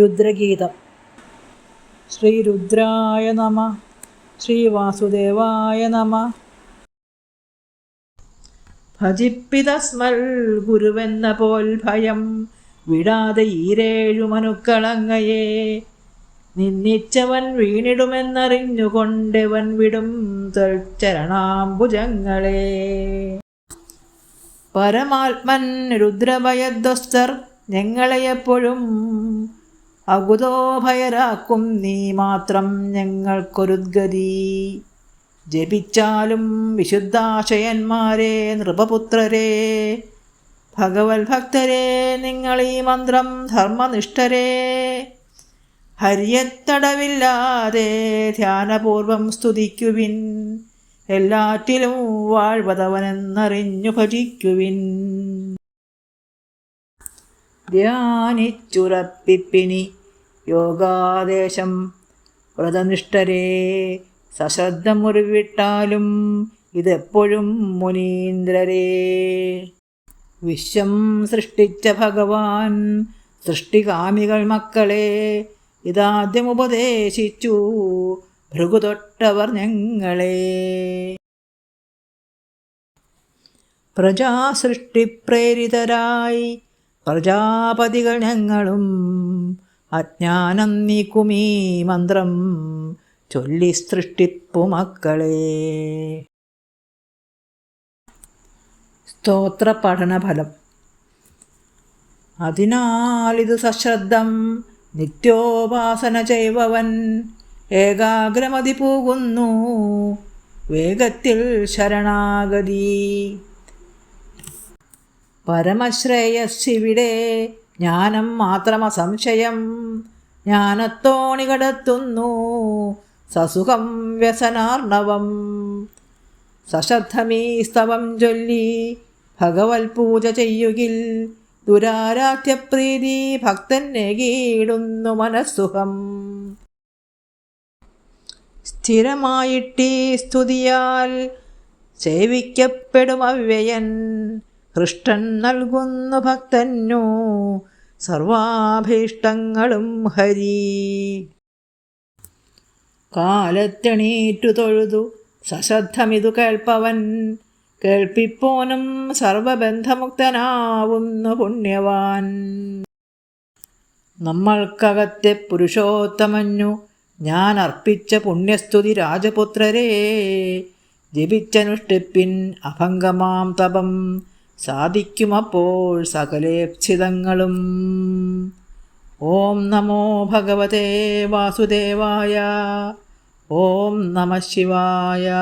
രുദ്രഗീതം. ശ്രീരുദ്രായ നമ. ശ്രീവാസുദേവായ നമ. ഭജിപ്പിതസ്മൽ ഗുരുവെന്ന പോൽ ഭയം വിടാതെ ഈരേഴു മനുക്കളങ്ങയെ നിന്നിച്ചവൻ വീണിടുമെന്നറിഞ്ഞുകൊണ്ടവൻ വിടും ചരണാംബുജങ്ങളെ. പരമാത്മൻ രുദ്രഭയധ്വസ്തർ ഞങ്ങളെയെപ്പോഴും അകുതോഭയരാക്കും നീ മാത്രം ഞങ്ങൾക്കൊരുദ്ഗതി. ജപിച്ചാലും വിശുദ്ധാശയന്മാരെ നൃപപുത്രരെ ഭഗവത് ഭക്തരെ നിങ്ങളീ മന്ത്രം ധർമ്മനിഷ്ഠരെ ഹര്യത്തടവില്ലാതെ ധ്യാനപൂർവം സ്തുതിക്കുവിൻ. എല്ലാറ്റിലും വാഴ്വതവനെന്നറിഞ്ഞു ഭജിക്കുവിൻ. ധ്യാനിച്ചുറപ്പിപ്പിനി യോഗാദേശം വ്രതനിഷ്ഠരെ സശ്രദ്ധമുറിവിട്ടാലും ഇതെപ്പോഴും മുനീന്ദ്രരെ. വിശ്വം സൃഷ്ടിച്ച ഭഗവാൻ സൃഷ്ടികാമികൾ മക്കളെ ഇതാദ്യമുപദേശിച്ചു ഭൃഗുതൊട്ടവർ ഞങ്ങളെ. പ്രജാസൃഷ്ടിപ്രേരിതരായി പ്രജാപതികൾ ഞങ്ങളും അജ്ഞാനം നീക്കുമീ മന്ത്രം ചൊല്ലി സൃഷ്ടിപ്പു മക്കളെ. സ്തോത്ര പഠനഫലം. അതിനാലിതു സശ്രദ്ധം നിത്യോപാസന ചെയ്വവൻ ഏകാഗ്രമതി പോകുന്നു വേഗത്തിൽ ശരണാഗതി. പരമശ്രേയസ്സിവിടെ ജ്ഞാനം മാത്രമസംശയം ജ്ഞാനത്തോണി കടത്തുന്നു സസുഖം വ്യസനാർണവം. സശ്രദ്ധമീ സ്തവം ചൊല്ലി ഭഗവത് പൂജ ചെയ്യുകിൽ ദുരാരാധ്യപ്രീതി ഭക്തനെ കീടുന്നു മനസ്സുഖം. സ്ഥിരമായിട്ടീ സ്തുതിയാൽ സേവിക്കപ്പെടും അവ്യയൻ ഹൃഷ്ടൻ നൽകുന്നു ഭക്തന്നു സർവാഭീഷ്ടങ്ങളും ഹരി. കാലത്തെണീറ്റു തൊഴുതു സശ്രദ്ധമിതു കേൾപ്പവൻ കേൾപ്പിപ്പോനും സർവബന്ധമുക്തനാവുന്നു പുണ്യവാൻ. നമ്മൾക്കകത്തെ പുരുഷോത്തമഞ്ഞു ഞാൻ അർപ്പിച്ച പുണ്യസ്തുതി രാജപുത്രരെ ജപിച്ചനുഷ്ഠിപ്പിൻ അഭംഗമാം തപം സാധിക്കുമപ്പോൾ സകലേപ്സിതങ്ങളും. ഓം നമോ ഭഗവതേ വാസുദേവായ. ഓം നമഃ ശിവായ.